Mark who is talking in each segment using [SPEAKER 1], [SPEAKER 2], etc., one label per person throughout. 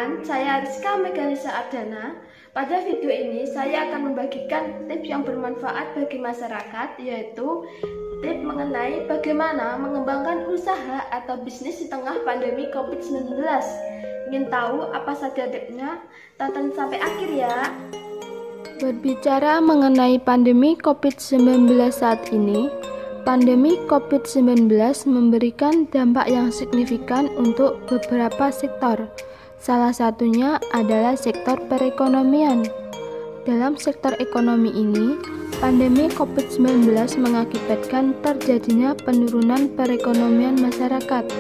[SPEAKER 1] Perkenalkan, saya Rizka Megalisa Ardana. Pada video ini, saya akan membagikan tips yang bermanfaat bagi masyarakat, yaitu tips mengenai bagaimana mengembangkan usaha atau bisnis di tengah pandemi COVID-19. Ingin tahu apa saja tipsnya? Tonton sampai akhir ya.
[SPEAKER 2] Berbicara mengenai pandemi COVID-19 saat ini, pandemi COVID-19 memberikan dampak yang signifikan untuk beberapa sektor. Salah satunya adalah sektor perekonomian. Dalam sektor ekonomi ini, pandemi COVID-19 mengakibatkan terjadinya penurunan perekonomian masyarakat.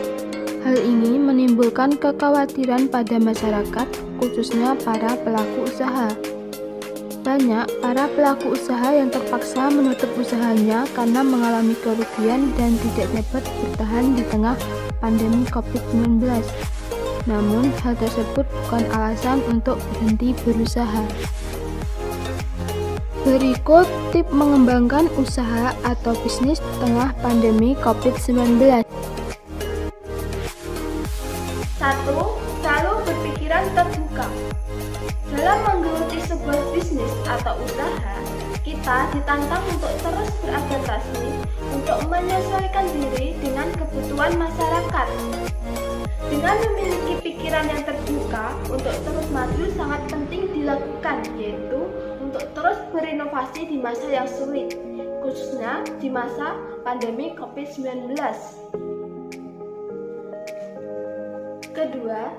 [SPEAKER 2] Hal ini menimbulkan kekhawatiran pada masyarakat, khususnya para pelaku usaha. Banyak para pelaku usaha yang terpaksa menutup usahanya karena mengalami kerugian dan tidak dapat bertahan di tengah pandemi COVID-19. Namun, hal tersebut bukan alasan untuk berhenti berusaha. Berikut tips mengembangkan usaha atau bisnis di tengah pandemi COVID-19.
[SPEAKER 1] 1. Selalu berpikiran terbuka. Dalam menggeluti sebuah bisnis atau usaha, kita ditantang untuk terus beradaptasi untuk menyesuaikan diri dengan kebutuhan masyarakat. Dengan memiliki pikiran yang terbuka untuk terus maju sangat penting dilakukan, yaitu untuk terus berinovasi di masa yang sulit, khususnya di masa pandemi COVID-19. Kedua,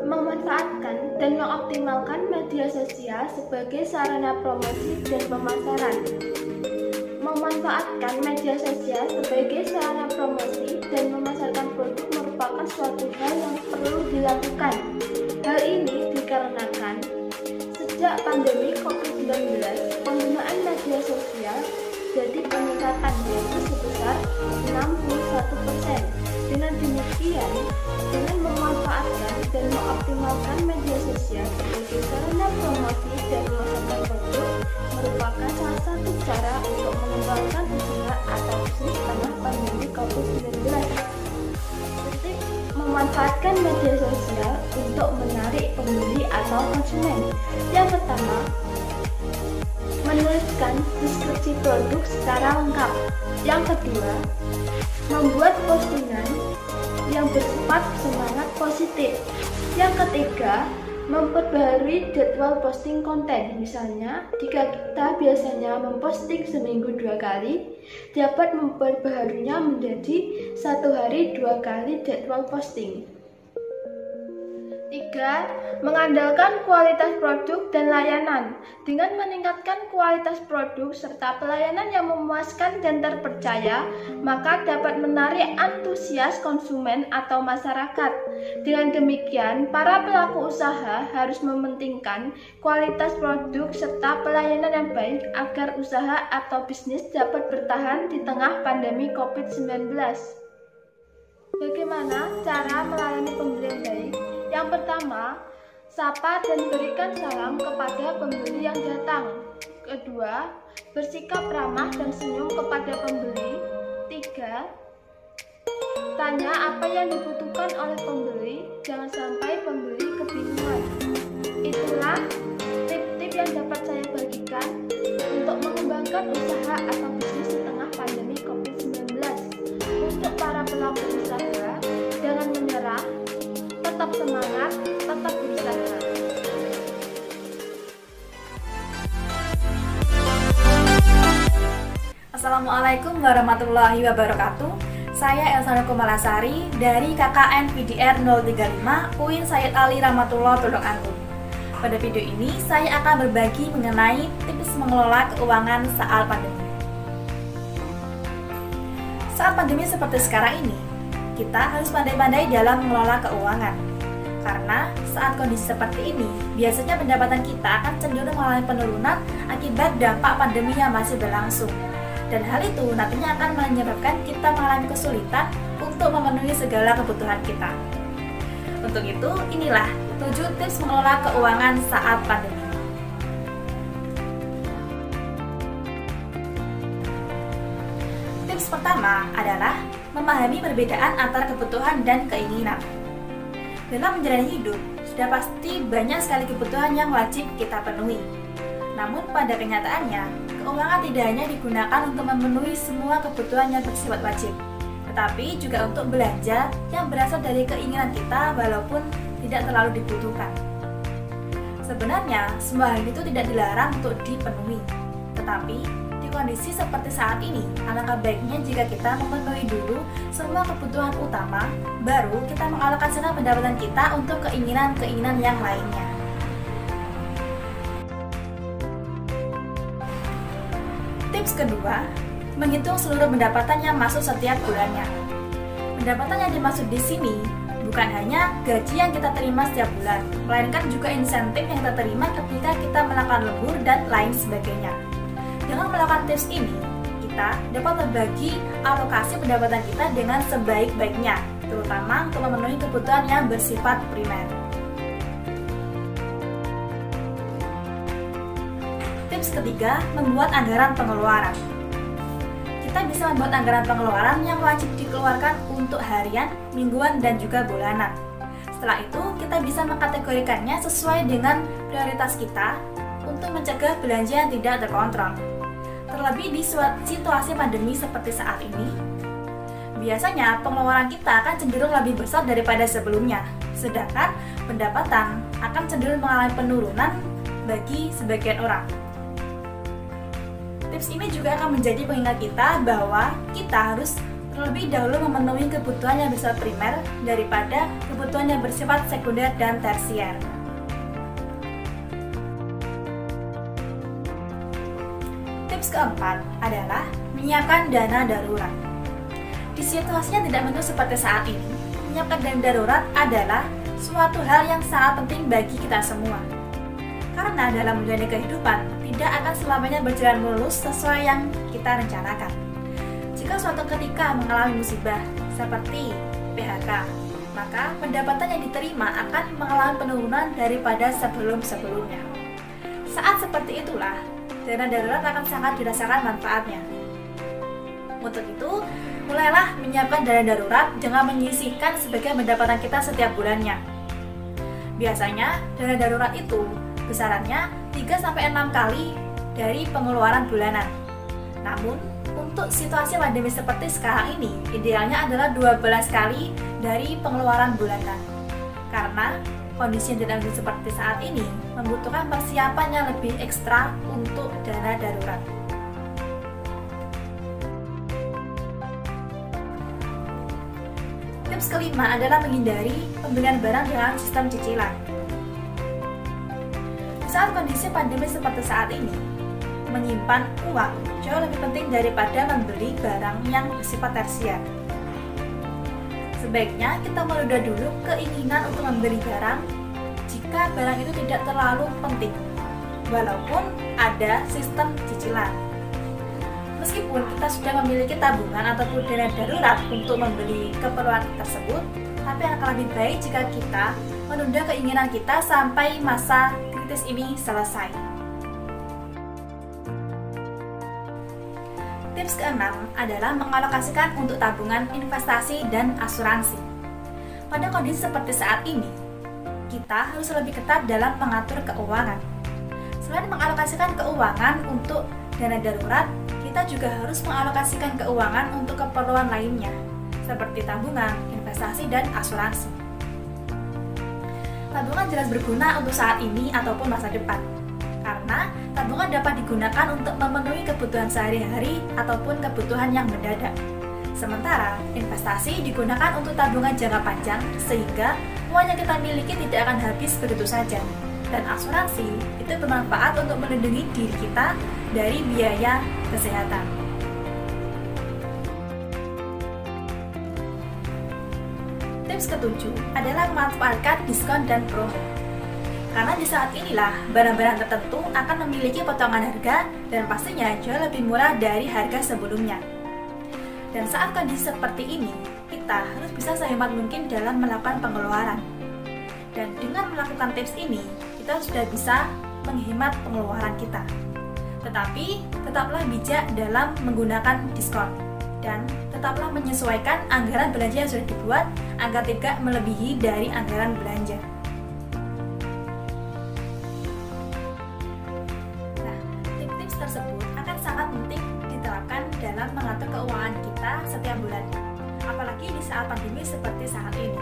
[SPEAKER 1] memanfaatkan dan mengoptimalkan media sosial sebagai sarana promosi dan pemasaran. Memanfaatkan media sosial sebagai sarana promosi dan memasarkan produk merupakan suatu hal yang perlu dilakukan. Hal ini dikarenakan sejak pandemi COVID-19, penggunaan media sosial jadi peningkatan, yaitu sebesar 61%. Dengan demikian, dengan memanfaatkan dan mengoptimalkan media sosial sebagai sarana promosi dan memasarkan produk merupakan salah satu cara untuk mengembangkan usaha atau bisnis tengah pandemi COVID-19. Tips memanfaatkan media sosial untuk menarik pembeli atau konsumen. Yang pertama, menuliskan deskripsi produk secara lengkap. Yang kedua, membuat postingan yang bersifat semangat positif. Yang ketiga, memperbaharui jadwal posting konten. Misalnya, jika kita biasanya memposting seminggu 2 kali, dapat memperbaharunya menjadi 1 hari 2 kali jadwal posting. 3. Mengandalkan kualitas produk dan layanan. Dengan meningkatkan kualitas produk serta pelayanan yang memuaskan dan terpercaya, maka dapat menarik antusias konsumen atau masyarakat. Dengan demikian, para pelaku usaha harus mementingkan kualitas produk serta pelayanan yang baik agar usaha atau bisnis dapat bertahan di tengah pandemi COVID-19. Bagaimana cara melayani pembeli yang baik? Yang pertama, sapa dan berikan salam kepada pembeli yang datang. Kedua, bersikap ramah dan senyum kepada pembeli. 3. Tanya apa yang dibutuhkan oleh pembeli, jangan sampai pembeli kebingungan. Itulah tips-tips yang dapat saya bagikan untuk mengembangkan usaha atau bisnis di tengah pandemi COVID-19. Untuk para pelaku usaha, jangan menyerah, tetap semangat, tetap berusaha.
[SPEAKER 3] Assalamualaikum warahmatullahi wabarakatuh. Saya Elsa Kumalasari dari KKN PDR 035 UIN Sayyid Ali Rahmatullah Tulung Agung. Pada video ini saya akan berbagi mengenai tips mengelola keuangan saat pandemi. Saat pandemi seperti sekarang ini, kita harus pandai-pandai dalam mengelola keuangan. Karena saat kondisi seperti ini, biasanya pendapatan kita akan cenderung mengalami penurunan akibat dampak pandemi yang masih berlangsung. Dan hal itu nantinya akan menyebabkan kita mengalami kesulitan untuk memenuhi segala kebutuhan kita. Untuk itu, inilah 7 tips mengelola keuangan saat pandemi. Tips pertama adalah memahami perbedaan antara kebutuhan dan keinginan. Dalam menjalani hidup, sudah pasti banyak sekali kebutuhan yang wajib kita penuhi. Namun pada kenyataannya, keuangan tidak hanya digunakan untuk memenuhi semua kebutuhan yang bersifat wajib, tetapi juga untuk belanja yang berasal dari keinginan kita walaupun tidak terlalu dibutuhkan. Sebenarnya, semua hal itu tidak dilarang untuk dipenuhi. Tetapi, di kondisi seperti saat ini, alangkah baiknya jika kita memenuhi dulu semua kebutuhan utama, baru kita mengalokasikan pendapatan kita untuk keinginan-keinginan yang lainnya. Tips kedua, menghitung seluruh pendapatan yang masuk setiap bulannya. Pendapatan yang dimaksud di sini bukan hanya gaji yang kita terima setiap bulan, melainkan juga insentif yang kita terima ketika kita melakukan lembur dan lain sebagainya. Dengan melakukan tips ini, kita dapat membagi alokasi pendapatan kita dengan sebaik-baiknya, terutama untuk memenuhi kebutuhan yang bersifat primer. Tips ketiga, membuat anggaran pengeluaran. Kita bisa membuat anggaran pengeluaran yang wajib dikeluarkan untuk harian, mingguan, dan juga bulanan. Setelah itu, kita bisa mengkategorikannya sesuai dengan prioritas kita untuk mencegah belanja yang tidak terkontrol. Terlebih di situasi pandemi seperti saat ini, biasanya pengeluaran kita akan cenderung lebih besar daripada sebelumnya, sedangkan pendapatan akan cenderung mengalami penurunan bagi sebagian orang. Tips ini juga akan menjadi pengingat kita bahwa kita harus terlebih dahulu memenuhi kebutuhan yang bersifat primer daripada kebutuhan yang bersifat sekunder dan tersier. Tips keempat adalah menyiapkan dana darurat. Di situasi yang tidak menentu seperti saat ini, menyiapkan dana darurat adalah suatu hal yang sangat penting bagi kita semua. Karena dalam menjalani kehidupan, tidak akan selamanya berjalan mulus sesuai yang kita rencanakan. Jika suatu ketika mengalami musibah seperti PHK, maka pendapatan yang diterima akan mengalami penurunan daripada sebelum-sebelumnya. Saat seperti itulah, dana darurat akan sangat dirasakan manfaatnya. Untuk itu, mulailah menyiapkan dana darurat dengan menyisihkan sebagian pendapatan kita setiap bulannya. Biasanya, dana darurat itu besarannya 3-6 kali dari pengeluaran bulanan. Namun, untuk situasi pandemi seperti sekarang ini, idealnya adalah 12 kali dari pengeluaran bulanan. Karena kondisi yang tidak seperti saat ini membutuhkan persiapan yang lebih ekstra untuk dana darurat. Tips kelima adalah menghindari pembelian barang dengan sistem cicilan. Saat kondisi pandemi seperti saat ini, menyimpan uang jauh lebih penting daripada membeli barang yang bersifat tersier. Sebaiknya kita menunda dulu keinginan untuk membeli barang jika barang itu tidak terlalu penting, walaupun ada sistem cicilan. Meskipun kita sudah memiliki tabungan ataupun dana darurat untuk membeli keperluan tersebut, tapi akan lebih baik jika kita menunda keinginan kita sampai masa kritis ini selesai. Tips keenam adalah mengalokasikan untuk tabungan, investasi, dan asuransi. Pada kondisi seperti saat ini, kita harus lebih ketat dalam mengatur keuangan. Selain mengalokasikan keuangan untuk dana darurat, kita juga harus mengalokasikan keuangan untuk keperluan lainnya, seperti tabungan, investasi, dan asuransi. Tabungan jelas berguna untuk saat ini ataupun masa depan, karena tabungan dapat digunakan untuk memenuhi kebutuhan sehari-hari ataupun kebutuhan yang mendadak. Sementara investasi digunakan untuk tabungan jangka panjang, sehingga uang yang kita miliki tidak akan habis begitu saja. Dan asuransi itu bermanfaat untuk melindungi diri kita dari biaya kesehatan. Tips ketujuh adalah memanfaatkan diskon dan promo. Karena di saat inilah barang-barang tertentu akan memiliki potongan harga dan pastinya jauh lebih murah dari harga sebelumnya. Dan saat kondisi seperti ini, kita harus bisa sehemat mungkin dalam melakukan pengeluaran. Dan dengan melakukan tips ini, kita sudah bisa menghemat pengeluaran kita. Tetapi tetaplah bijak dalam menggunakan diskon. Dan tetaplah menyesuaikan anggaran belanja yang sudah dibuat agar tidak melebihi dari anggaran belanja. Nah, tips-tips tersebut akan sangat penting diterapkan dalam mengatur keuangan kita setiap bulan, apalagi di saat pandemi seperti saat ini.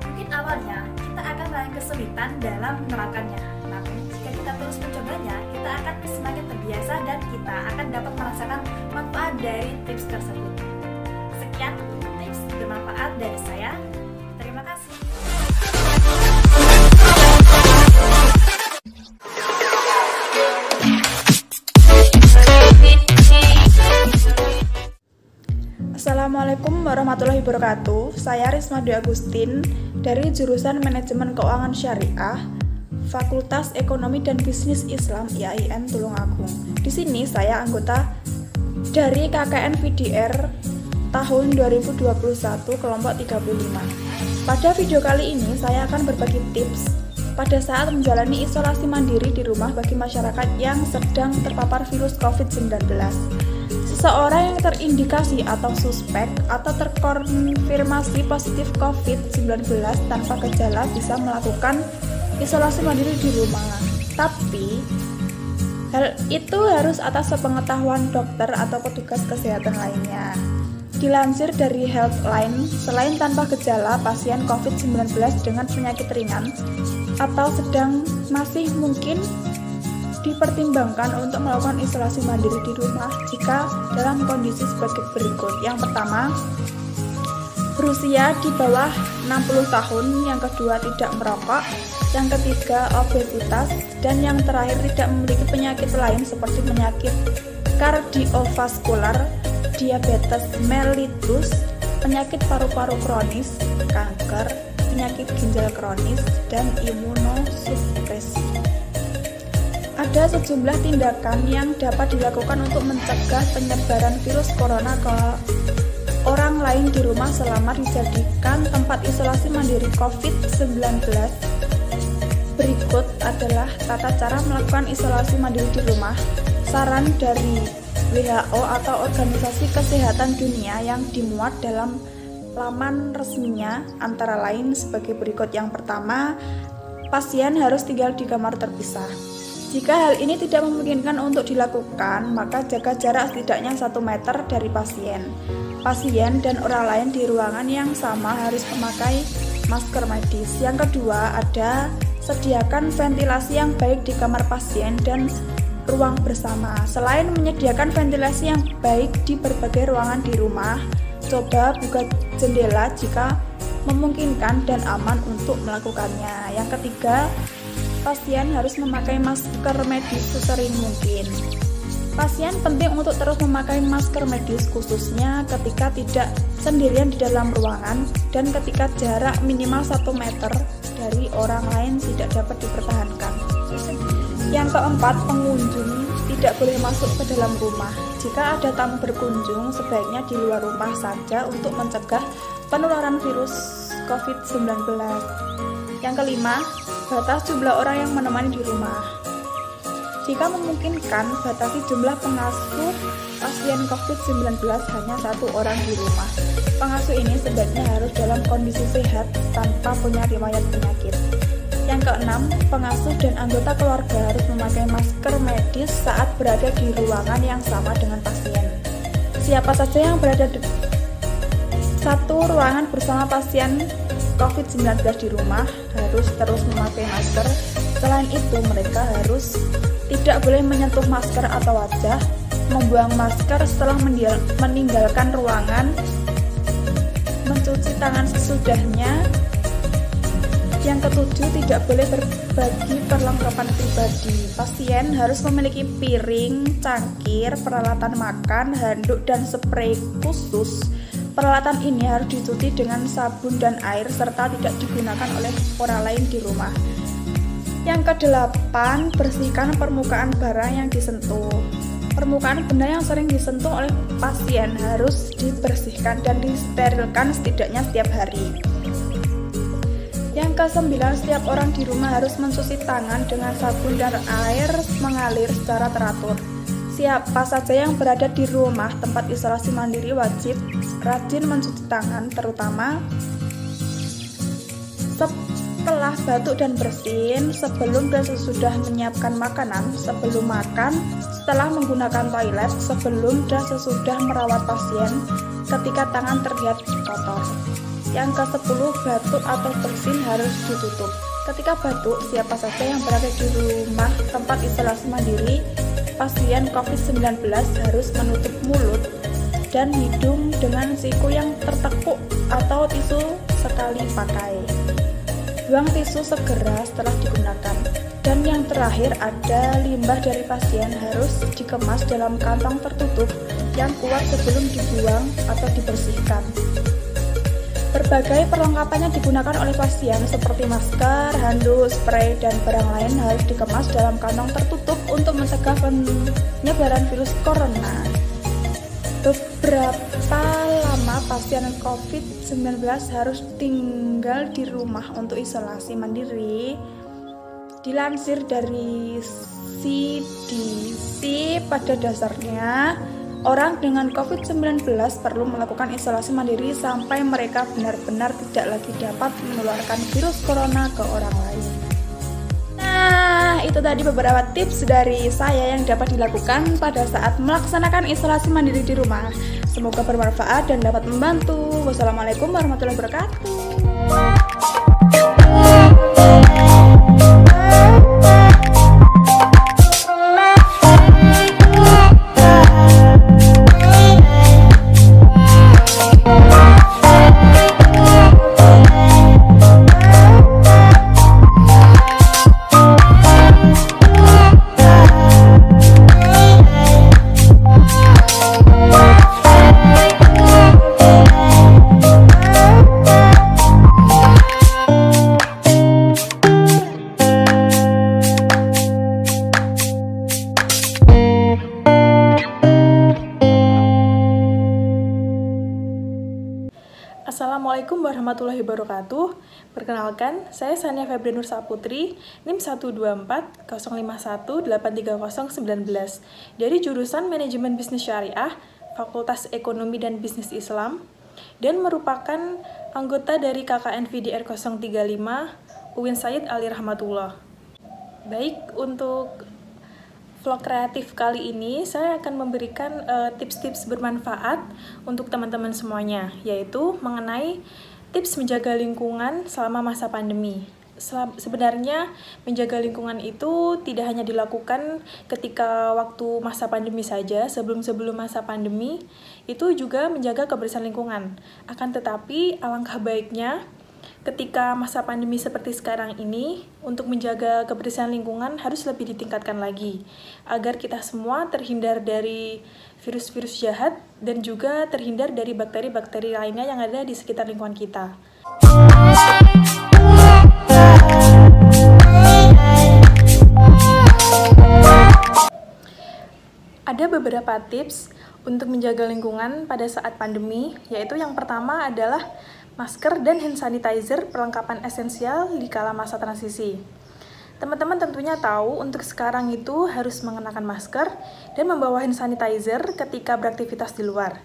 [SPEAKER 3] Mungkin awalnya kita akan mengalami kesulitan dalam menerapkannya, namun jika kita terus mencobanya, kita akan semakin terbiasa dan kita akan dapat merasakan manfaat dari tips tersebut. Sekian tips bermanfaat dari saya. Terima kasih.
[SPEAKER 4] Assalamualaikum warahmatullahi wabarakatuh. Saya Risma Dwi Agustin dari jurusan Manajemen Keuangan Syariah, Fakultas Ekonomi dan Bisnis Islam IAIN Tulungagung. Di sini saya anggota dari KKN VDR tahun 2021 kelompok 35. Pada video kali ini saya akan berbagi tips pada saat menjalani isolasi mandiri di rumah bagi masyarakat yang sedang terpapar virus COVID-19. Seseorang yang terindikasi atau suspek atau terkonfirmasi positif COVID-19 tanpa gejala bisa melakukan isolasi mandiri di rumah. Tapi hal itu harus atas sepengetahuan dokter atau petugas kesehatan lainnya. Dilansir dari Healthline, selain tanpa gejala, pasien COVID-19 dengan penyakit ringan atau sedang masih mungkin dipertimbangkan untuk melakukan isolasi mandiri di rumah jika dalam kondisi sebagai berikut. Yang pertama, berusia di bawah 60 tahun, yang kedua tidak merokok, yang ketiga obesitas, dan yang terakhir tidak memiliki penyakit lain seperti penyakit kardiovaskular, diabetes mellitus, penyakit paru-paru kronis, kanker, penyakit ginjal kronis, dan imunosupresi. Ada sejumlah tindakan yang dapat dilakukan untuk mencegah penyebaran virus corona ke orang lain di rumah selama dijadikan tempat isolasi mandiri COVID-19. Berikut adalah tata cara melakukan isolasi mandiri di rumah. Saran dari WHO atau Organisasi Kesehatan Dunia yang dimuat dalam laman resminya antara lain sebagai berikut. Yang pertama, pasien harus tinggal di kamar terpisah. Jika hal ini tidak memungkinkan untuk dilakukan, maka jaga jarak setidaknya 1 meter dari pasien. Pasien dan orang lain di ruangan yang sama harus memakai masker medis. Yang kedua, ada sediakan ventilasi yang baik di kamar pasien dan ruang bersama. Selain menyediakan ventilasi yang baik di berbagai ruangan di rumah, coba buka jendela jika memungkinkan dan aman untuk melakukannya. Yang ketiga, pasien harus memakai masker medis sesering mungkin. Pasien penting untuk terus memakai masker medis khususnya ketika tidak sendirian di dalam ruangan dan ketika jarak minimal 1 meter dari orang lain tidak dapat dipertahankan. Yang keempat, pengunjung tidak boleh masuk ke dalam rumah. Jika ada tamu berkunjung, sebaiknya di luar rumah saja untuk mencegah penularan virus COVID-19. Yang kelima, batas jumlah orang yang menemani di rumah. Jika memungkinkan, batasi jumlah pengasuh pasien COVID-19 hanya 1 orang di rumah. Pengasuh ini sebaiknya harus dalam kondisi sehat tanpa punya riwayat penyakit. Yang keenam, pengasuh dan anggota keluarga harus memakai masker medis saat berada di ruangan yang sama dengan pasien. Siapa saja yang berada di satu ruangan bersama pasien COVID-19 di rumah harus terus memakai masker. Selain itu, mereka harus tidak boleh menyentuh masker atau wajah, membuang masker setelah meninggalkan ruangan, mencuci tangan sesudahnya. Yang ketujuh, tidak boleh berbagi perlengkapan pribadi. Pasien harus memiliki piring, cangkir, peralatan makan, handuk, dan spray khusus. Peralatan ini harus dicuci dengan sabun dan air serta tidak digunakan oleh orang lain di rumah. Yang kedelapan, bersihkan permukaan barang yang disentuh. Permukaan benda yang sering disentuh oleh pasien harus dibersihkan dan disterilkan setidaknya setiap hari. Yang kesembilan, setiap orang di rumah harus mencuci tangan dengan sabun dan air mengalir secara teratur. Siapa saja yang berada di rumah tempat isolasi mandiri wajib rajin mencuci tangan, terutama setelah batuk dan bersin, sebelum dan sesudah menyiapkan makanan, sebelum makan, setelah menggunakan toilet, sebelum dan sesudah merawat pasien, ketika tangan terlihat kotor. Yang ke-10, batuk atau bersin harus ditutup. Ketika batuk, siapa saja yang berada di rumah tempat isolasi mandiri pasien COVID-19 harus menutup mulut dan hidung dengan siku yang tertekuk atau tisu sekali pakai. Buang tisu segera setelah digunakan. Dan yang terakhir, ada limbah dari pasien harus dikemas dalam kantong tertutup yang kuat sebelum dibuang atau dibersihkan. Berbagai perlengkapan yang digunakan oleh pasien seperti masker, handuk, spray, dan barang lain harus dikemas dalam kantong tertutup untuk mencegah penyebaran virus corona. Beberapa lama pasien COVID-19 harus tinggal di rumah untuk isolasi mandiri. Dilansir dari CDC, pada dasarnya orang dengan COVID-19 perlu melakukan isolasi mandiri sampai mereka benar-benar tidak lagi dapat menularkan virus corona ke orang lain. Nah, itu tadi beberapa tips dari saya yang dapat dilakukan pada saat melaksanakan isolasi mandiri di rumah. Semoga bermanfaat dan dapat membantu. Wassalamualaikum warahmatullahi wabarakatuh.
[SPEAKER 5] Assalamualaikum warahmatullahi wabarakatuh. Perkenalkan, saya Sania Febri Nur Saputri, NIM 124-051-83019 dari jurusan Manajemen Bisnis Syariah, Fakultas Ekonomi dan Bisnis Islam, dan merupakan anggota dari KKN VDR 035 UIN Said Ali Rahmatullah. Baik, untuk vlog kreatif kali ini saya akan memberikan tips-tips bermanfaat untuk teman-teman semuanya, yaitu mengenai tips menjaga lingkungan selama masa pandemi. Sebenarnya menjaga lingkungan itu tidak hanya dilakukan ketika waktu masa pandemi saja, sebelum masa pandemi itu juga menjaga kebersihan lingkungan. Akan tetapi alangkah baiknya ketika masa pandemi seperti sekarang ini, untuk menjaga kebersihan lingkungan harus lebih ditingkatkan lagi, agar kita semua terhindar dari virus-virus jahat dan juga terhindar dari bakteri-bakteri lainnya yang ada di sekitar lingkungan kita. Ada beberapa tips untuk menjaga lingkungan pada saat pandemi, yaitu yang pertama adalah masker dan hand sanitizer, perlengkapan esensial di kala masa transisi. Teman-teman tentunya tahu untuk sekarang itu harus mengenakan masker dan membawa hand sanitizer ketika beraktivitas di luar,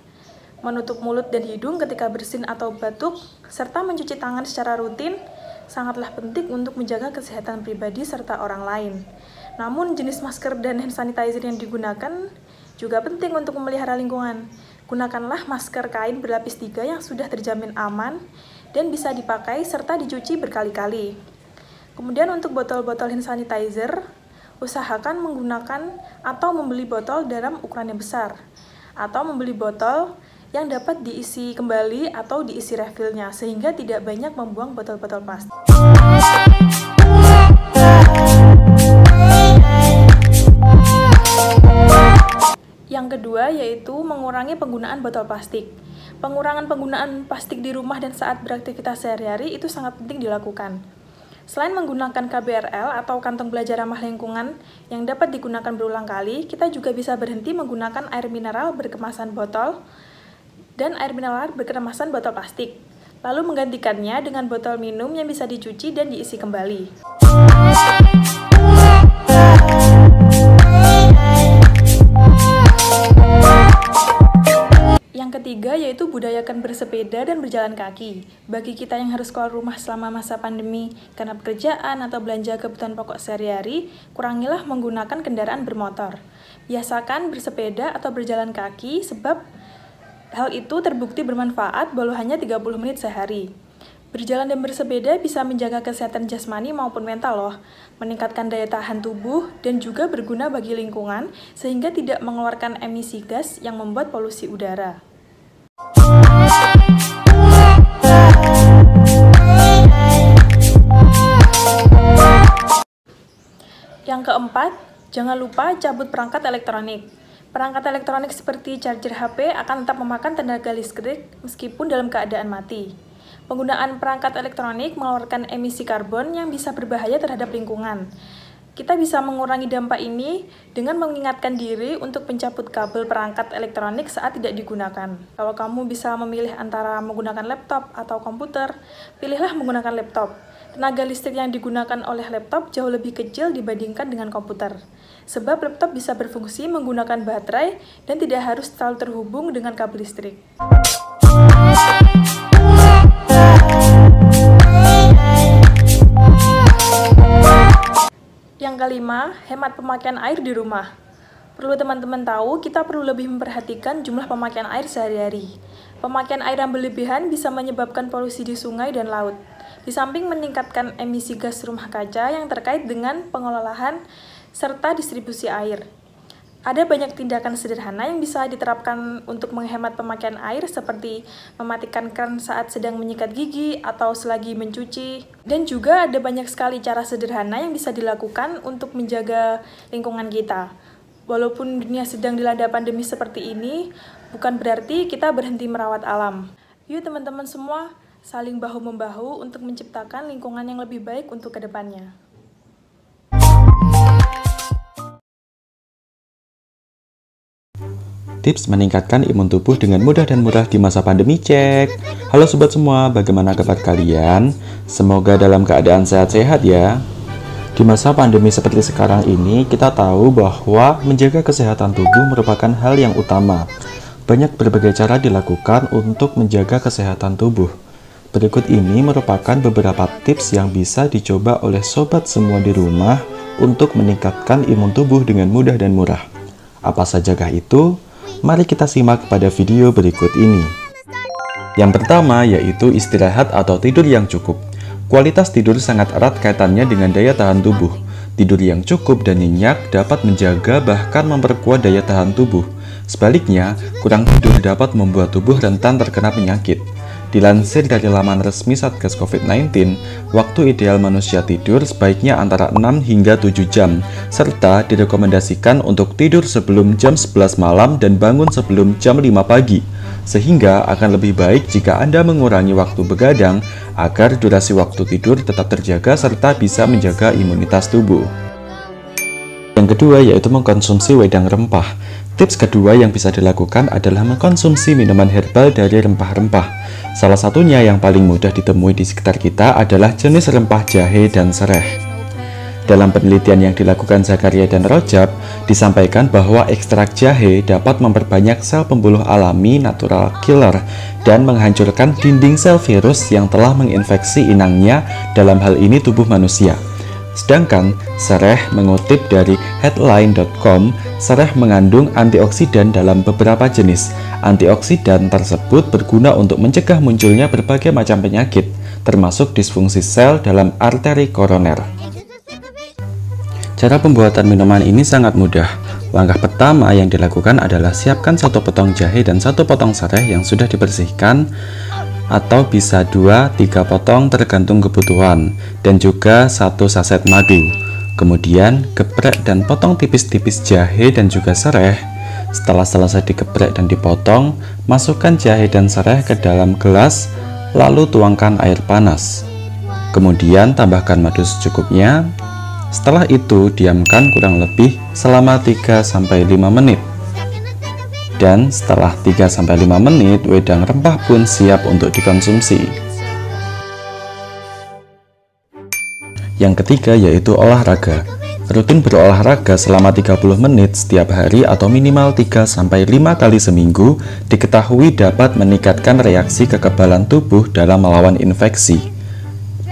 [SPEAKER 5] menutup mulut dan hidung ketika bersin atau batuk, serta mencuci tangan secara rutin sangatlah penting untuk menjaga kesehatan pribadi serta orang lain. Namun jenis masker dan hand sanitizer yang digunakan juga penting untuk memelihara lingkungan. Gunakanlah masker kain berlapis 3 yang sudah terjamin aman dan bisa dipakai serta dicuci berkali-kali. Kemudian untuk botol-botol hand sanitizer, usahakan menggunakan atau membeli botol dalam ukuran yang besar, atau membeli botol yang dapat diisi kembali atau diisi refillnya, sehingga tidak banyak membuang botol-botol plastik. Yang kedua yaitu mengurangi penggunaan botol plastik. Pengurangan penggunaan plastik di rumah dan saat beraktivitas sehari-hari itu sangat penting dilakukan. Selain menggunakan KBRL atau kantong belanja ramah lingkungan yang dapat digunakan berulang kali, kita juga bisa berhenti menggunakan air mineral berkemasan botol dan air mineral berkemasan botol plastik, lalu menggantikannya dengan botol minum yang bisa dicuci dan diisi kembali. yaitu budayakan bersepeda dan berjalan kaki. Bagi kita yang harus keluar rumah selama masa pandemi karena pekerjaan atau belanja kebutuhan pokok sehari-hari, kurangilah menggunakan kendaraan bermotor. Biasakan bersepeda atau berjalan kaki sebab hal itu terbukti bermanfaat walau hanya 30 menit sehari. Berjalan dan bersepeda bisa menjaga kesehatan jasmani maupun mental loh, meningkatkan daya tahan tubuh dan juga berguna bagi lingkungan sehingga tidak mengeluarkan emisi gas yang membuat polusi udara. Yang keempat, jangan lupa cabut perangkat elektronik. Perangkat elektronik seperti charger HP akan tetap memakan tenaga listrik meskipun dalam keadaan mati. Penggunaan perangkat elektronik mengeluarkan emisi karbon yang bisa berbahaya terhadap lingkungan. Kita bisa mengurangi dampak ini dengan mengingatkan diri untuk mencabut kabel perangkat elektronik saat tidak digunakan. Kalau kamu bisa memilih antara menggunakan laptop atau komputer, pilihlah menggunakan laptop. Tenaga listrik yang digunakan oleh laptop jauh lebih kecil dibandingkan dengan komputer. Sebab laptop bisa berfungsi menggunakan baterai dan tidak harus terlalu terhubung dengan kabel listrik. Yang kelima, hemat pemakaian air di rumah. Perlu teman-teman tahu, kita perlu lebih memperhatikan jumlah pemakaian air sehari-hari. Pemakaian air yang berlebihan bisa menyebabkan polusi di sungai dan laut. Di samping meningkatkan emisi gas rumah kaca yang terkait dengan pengelolaan serta distribusi air. Ada banyak tindakan sederhana yang bisa diterapkan untuk menghemat pemakaian air seperti mematikan keran saat sedang menyikat gigi atau selagi mencuci. Dan juga ada banyak sekali cara sederhana yang bisa dilakukan untuk menjaga lingkungan kita. Walaupun dunia sedang dilanda pandemi seperti ini, bukan berarti kita berhenti merawat alam. Yuk teman-teman semua, saling bahu-membahu untuk menciptakan lingkungan yang lebih baik untuk kedepannya.
[SPEAKER 6] Tips meningkatkan imun tubuh dengan mudah dan murah di masa pandemi, cek. Halo sobat semua, bagaimana kabar kalian? Semoga dalam keadaan sehat-sehat ya. Di masa pandemi seperti sekarang ini, kita tahu bahwa menjaga kesehatan tubuh merupakan hal yang utama. Banyak berbagai cara dilakukan untuk menjaga kesehatan tubuh. Berikut ini merupakan beberapa tips yang bisa dicoba oleh sobat semua di rumah untuk meningkatkan imun tubuh dengan mudah dan murah. Apa sajakah itu? Mari kita simak pada video berikut ini. Yang pertama yaitu istirahat atau tidur yang cukup. Kualitas tidur sangat erat kaitannya dengan daya tahan tubuh. Tidur yang cukup dan nyenyak dapat menjaga bahkan memperkuat daya tahan tubuh. Sebaliknya, kurang tidur dapat membuat tubuh rentan terkena penyakit. Dilansir dari laman resmi Satgas COVID-19, waktu ideal manusia tidur sebaiknya antara 6 hingga 7 jam, serta direkomendasikan untuk tidur sebelum jam 11 malam dan bangun sebelum jam 5 pagi. Sehingga akan lebih baik jika Anda mengurangi waktu begadang agar durasi waktu tidur tetap terjaga serta bisa menjaga imunitas tubuh. Yang kedua yaitu mengkonsumsi wedang rempah. Tips kedua yang bisa dilakukan adalah mengkonsumsi minuman herbal dari rempah-rempah. Salah satunya yang paling mudah ditemui di sekitar kita adalah jenis rempah jahe dan sereh. Dalam penelitian yang dilakukan Zakaria dan Rojab, disampaikan bahwa ekstrak jahe dapat memperbanyak sel pembuluh alami natural killer dan menghancurkan dinding sel virus yang telah menginfeksi inangnya, dalam hal ini tubuh manusia. Sedangkan sereh mengutip dari headline.com, sereh mengandung antioksidan dalam beberapa jenis. Antioksidan tersebut berguna untuk mencegah munculnya berbagai macam penyakit, termasuk disfungsi sel dalam arteri koroner. Cara pembuatan minuman ini sangat mudah. Langkah pertama yang dilakukan adalah siapkan 1 potong jahe dan 1 potong sereh yang sudah dibersihkan, atau bisa 2-3 potong tergantung kebutuhan, dan juga 1 saset madu. Kemudian geprek dan potong tipis-tipis jahe dan juga sereh. Setelah selesai digeprek dan dipotong, masukkan jahe dan sereh ke dalam gelas, lalu tuangkan air panas. Kemudian tambahkan madu secukupnya. Setelah itu diamkan kurang lebih selama 3-5 menit. Dan setelah 3-5 menit, wedang rempah pun siap untuk dikonsumsi. Yang ketiga yaitu olahraga. Rutin berolahraga selama 30 menit setiap hari atau minimal 3-5 kali seminggu diketahui dapat meningkatkan reaksi kekebalan tubuh dalam melawan infeksi.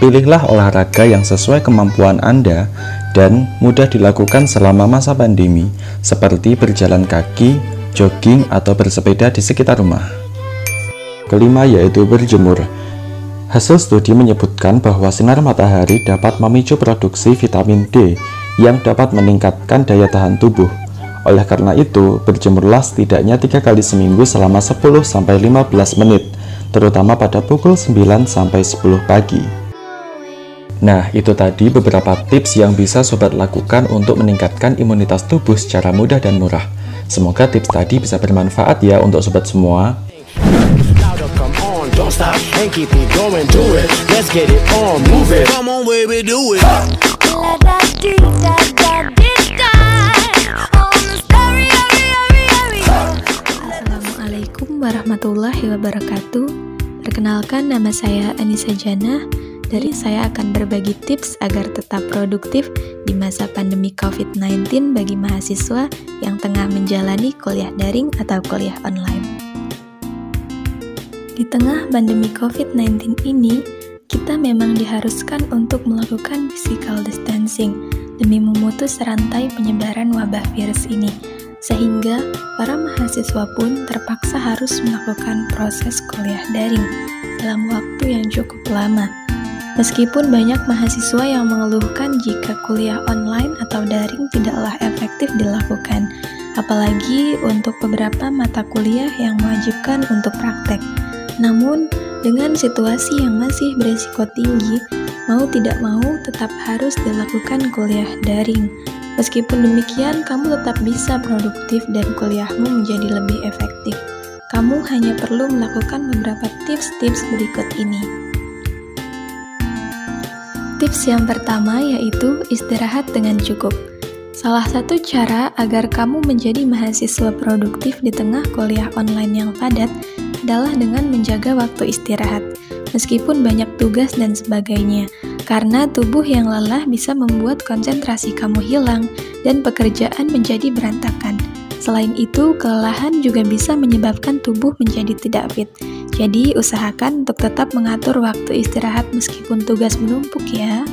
[SPEAKER 6] Pilihlah olahraga yang sesuai kemampuan Anda dan mudah dilakukan selama masa pandemi, seperti berjalan kaki, jogging, atau bersepeda di sekitar rumah. Kelima yaitu berjemur. Hasil studi menyebutkan bahwa sinar matahari dapat memicu produksi vitamin D yang dapat meningkatkan daya tahan tubuh. Oleh karena itu, berjemurlah setidaknya 3 kali seminggu selama 10-15 menit, terutama pada pukul 9-10 pagi. Nah, itu tadi beberapa tips yang bisa sobat lakukan untuk meningkatkan imunitas tubuh secara mudah dan murah. Semoga tips tadi bisa bermanfaat ya untuk sobat semua.
[SPEAKER 7] Don't stop and keep it going, do it. Let's get it on, move it. Come on, baby, do it.
[SPEAKER 8] Assalamualaikum warahmatullahi wabarakatuh. Perkenalkan, nama saya Anissa Jannah. Dari saya akan berbagi tips agar tetap produktif di masa pandemi COVID-19 bagi mahasiswa yang tengah menjalani kuliah daring atau kuliah online. Di tengah pandemi COVID-19 ini, kita memang diharuskan untuk melakukan physical distancing demi memutus rantai penyebaran wabah virus ini, sehingga para mahasiswa pun terpaksa harus melakukan proses kuliah daring dalam waktu yang cukup lama. Meskipun banyak mahasiswa yang mengeluhkan jika kuliah online atau daring tidaklah efektif dilakukan, apalagi untuk beberapa mata kuliah yang mewajibkan untuk praktek. Namun, dengan situasi yang masih berisiko tinggi, mau tidak mau tetap harus dilakukan kuliah daring. Meskipun demikian, kamu tetap bisa produktif dan kuliahmu menjadi lebih efektif. Kamu hanya perlu melakukan beberapa tips-tips berikut ini. Tips yang pertama yaitu istirahat dengan cukup. Salah satu cara agar kamu menjadi mahasiswa produktif di tengah kuliah online yang padat adalah dengan menjaga waktu istirahat, meskipun banyak tugas dan sebagainya, karena tubuh yang lelah bisa membuat konsentrasi kamu hilang dan pekerjaan menjadi berantakan. Selain itu, kelelahan juga bisa menyebabkan tubuh menjadi tidak fit. Jadi, usahakan untuk tetap mengatur waktu istirahat meskipun tugas menumpuk ya.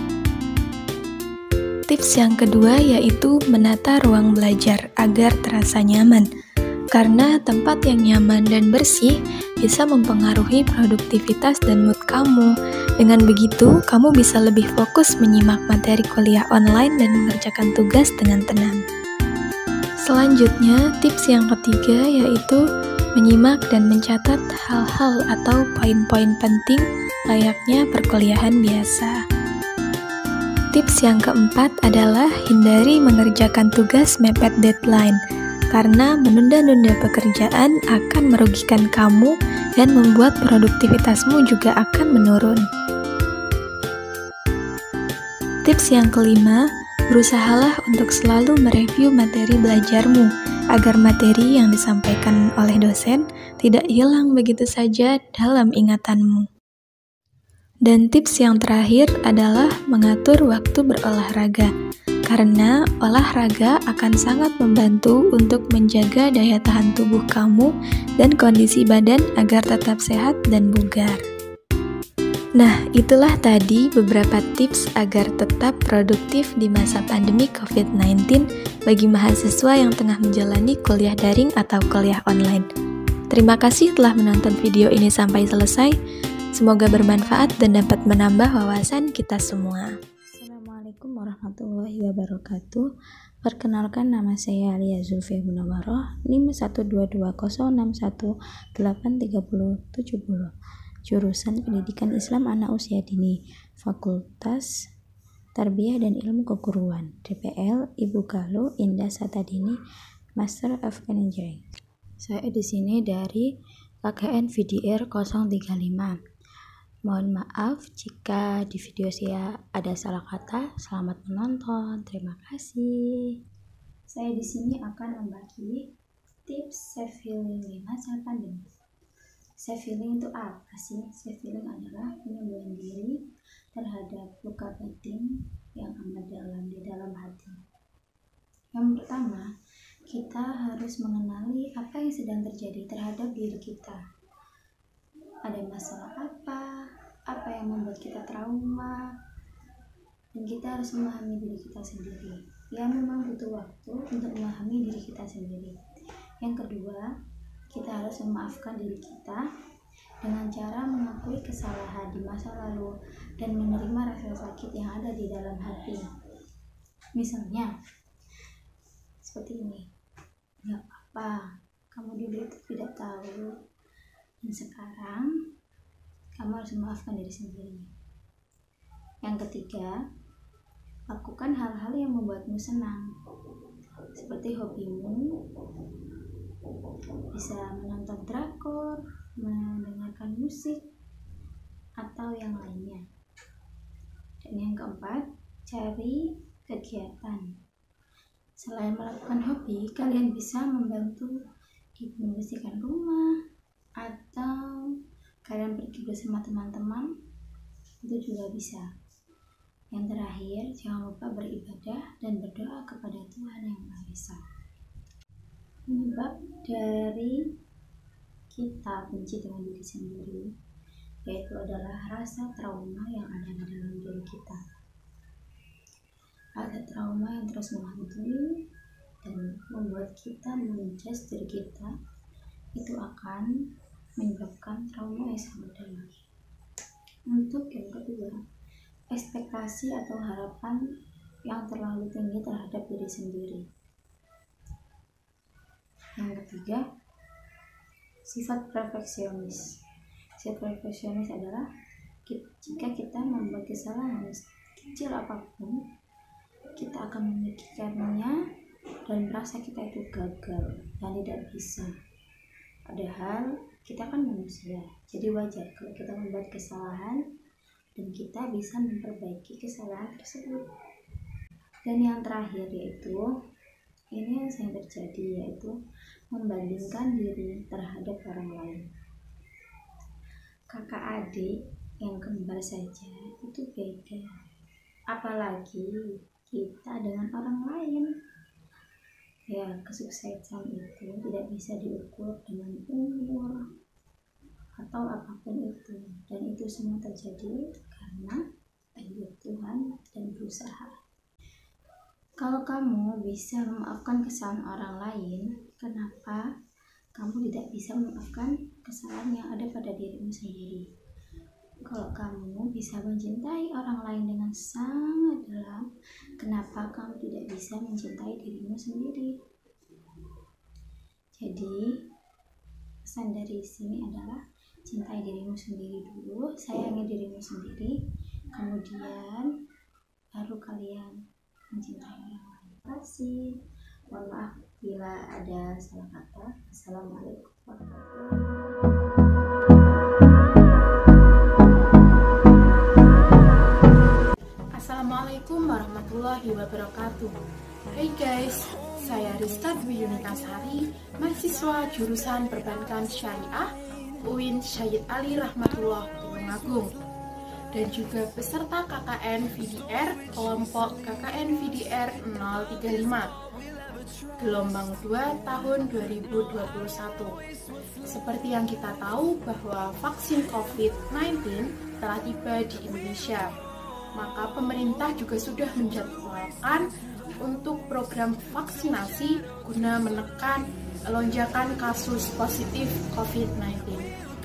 [SPEAKER 8] Tips yang kedua yaitu menata ruang belajar agar terasa nyaman. Karena tempat yang nyaman dan bersih bisa mempengaruhi produktivitas dan mood kamu. Dengan begitu, kamu bisa lebih fokus menyimak materi kuliah online dan mengerjakan tugas dengan tenang. Selanjutnya, tips yang ketiga yaitu menyimak dan mencatat hal-hal atau poin-poin penting layaknya perkuliahan biasa. Tips yang keempat adalah hindari mengerjakan tugas mepet deadline, karena menunda-nunda pekerjaan akan merugikan kamu dan membuat produktivitasmu juga akan menurun. Tips yang kelima, berusahalah untuk selalu mereview materi belajarmu agar materi yang disampaikan oleh dosen tidak hilang begitu saja dalam ingatanmu. Dan tips yang terakhir adalah mengatur waktu berolahraga. Karena olahraga akan sangat membantu untuk menjaga daya tahan tubuh kamu dan kondisi badan agar tetap sehat dan bugar. Nah, itulah tadi beberapa tips agar tetap produktif di masa pandemi COVID-19 bagi mahasiswa yang tengah menjalani kuliah daring atau kuliah online. Terima kasih telah menonton video ini sampai selesai. Semoga bermanfaat dan dapat menambah wawasan kita semua.
[SPEAKER 9] Assalamualaikum warahmatullahi wabarakatuh. Perkenalkan, nama saya Alia Zulfia Munawaroh, NIM 12206183070, jurusan Pendidikan Islam Anak Usia Dini, Fakultas Tarbiyah dan Ilmu Keguruan, DPL Ibu Galuh Indah Satadini, Master of Engineering. Saya di sini dari KKN VDR 035. Mohon maaf jika di video saya ada salah kata. Selamat menonton. Terima kasih. Saya di sini akan membagi tips self healing di masa pandemi. Self healing itu apa sih? Self healing adalah penyembuhan diri terhadap luka batin yang amat dalam di dalam hati. kita harus mengenali apa yang sedang terjadi terhadap diri kita. Ada masalah apa yang membuat kita trauma, dan kita harus memahami diri kita sendiri. Ya, memang butuh waktu untuk memahami diri kita sendiri. Yang kedua, kita harus memaafkan diri kita dengan cara mengakui kesalahan di masa lalu dan menerima rasa sakit yang ada di dalam hati. Misalnya, seperti ini. Gak apa-apa, kamu dulu itu tidak tahu, dan sekarang kamu harus memaafkan diri sendiri. Yang ketiga, lakukan hal-hal yang membuatmu senang, seperti hobimu, bisa menonton drakor, mendengarkan musik, atau yang lainnya. Dan yang keempat, cari kegiatan. Selain melakukan hobi, kalian bisa membantu ibu membersihkan rumah, atau kalian pergi bersama teman-teman, itu juga bisa. Yang terakhir, jangan lupa beribadah dan berdoa kepada Tuhan Yang Maha Esa. Penyebab dari kita benci dengan diri sendiri, yaitu adalah rasa trauma yang ada di dalam diri kita. Ada trauma yang terus menghantui dan membuat kita menjudge diri kita, itu akan menyebabkan trauma yang sangat dalam. Untuk yang kedua, ekspektasi atau harapan yang terlalu tinggi terhadap diri sendiri. Yang ketiga, sifat perfeksionis. Sifat perfeksionis adalah jika kita membuat kesalahan kecil apapun, kita akan memikirkannya dan merasa kita itu gagal dan tidak bisa. Padahal kita kan manusia, jadi wajar kalau kita membuat kesalahan dan kita bisa memperbaiki kesalahan tersebut. Dan yang terakhir yaitu, ini yang sering terjadi, yaitu membandingkan diri terhadap orang lain. Kakak adik yang kembar saja itu beda, apalagi kita dengan orang lain. Ya, kesuksesan itu tidak bisa diukur dengan umur atau apapun itu, dan itu semua terjadi karena takdir Tuhan dan berusaha. Kalau kamu bisa memaafkan kesalahan orang lain, kenapa kamu tidak bisa memaafkan kesalahan yang ada pada dirimu sendiri? Kalau kamu bisa mencintai orang lain dengan sangat dalam, kenapa kamu tidak bisa mencintai dirimu sendiri? Jadi, pesan dari sini adalah cintai dirimu sendiri dulu, sayangi dirimu sendiri, kemudian baru kalian mencintai orang lain. Terima kasih. Mohon maaf bila ada salah kata. Assalamualaikum warahmatullahi wabarakatuh.
[SPEAKER 10] Assalamualaikum warahmatullahi wabarakatuh. Hey guys, saya Rista Dwi Yunitasari, mahasiswa jurusan Perbankan Syariah UIN Syed Ali Rahmatullah Tulungagung, dan juga peserta KKN VDR kelompok KKN VDR 035 gelombang 2 tahun 2021. Seperti yang kita tahu bahwa vaksin COVID-19 telah tiba di Indonesia, maka pemerintah juga sudah menjadwalkan untuk program vaksinasi guna menekan lonjakan kasus positif COVID-19.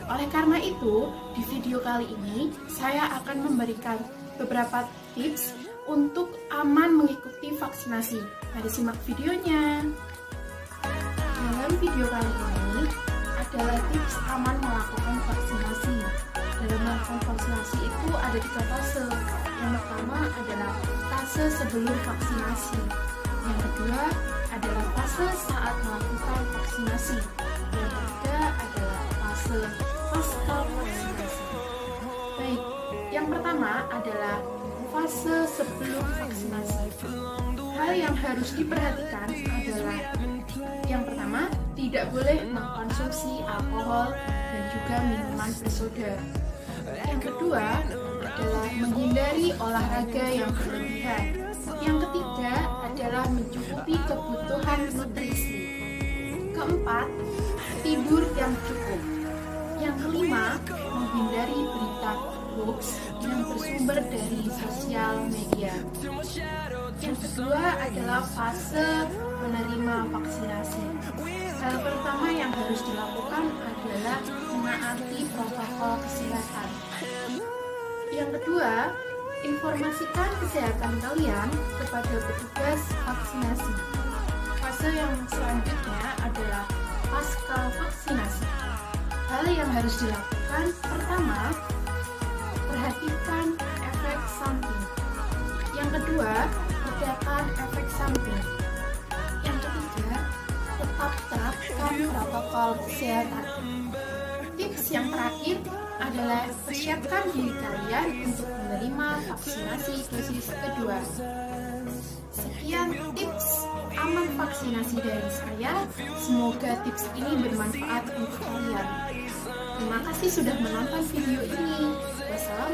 [SPEAKER 10] Oleh karena itu, di video kali ini saya akan memberikan beberapa tips untuk aman mengikuti vaksinasi. Mari simak videonya. Dalam video kali ini adalah tips aman melakukan vaksinasi. Dalam melakukan vaksinasi itu ada 3 fase. Yang pertama adalah fase sebelum vaksinasi. Yang kedua adalah fase saat melakukan vaksinasi. Yang ketiga adalah fase pasca vaksinasi. Baik, yang pertama adalah fase sebelum vaksinasi. Hal yang harus diperhatikan adalah yang pertama, tidak boleh mengkonsumsi alkohol dan juga minuman bersoda. Yang kedua adalah menghindari olahraga yang berlebihan. Yang ketiga adalah mencukupi mencukupi kebutuhan nutrisi. Keempat, tidur yang cukup. Yang kelima, menghindari berita hoax yang bersumber dari sosial media. Yang kedua adalah fase menerima vaksinasi. Hal pertama yang harus dilakukan adalah menaati protokol kesehatan. Yang kedua, informasikan kesehatan kalian kepada petugas vaksinasi. Fase yang selanjutnya adalah pasca vaksinasi. Hal yang harus dilakukan pertama, perhatikan efek samping. Yang kedua, bedakan efek samping. Yang ketiga, tetap terapkan protokol kesehatan. Tips yang terakhir adalah persiapkan diri kalian untuk menerima vaksinasi dosis kedua. Sekian tips aman vaksinasi dari saya. Semoga tips ini bermanfaat untuk kalian. Terima kasih sudah menonton video ini. Wassalamualaikum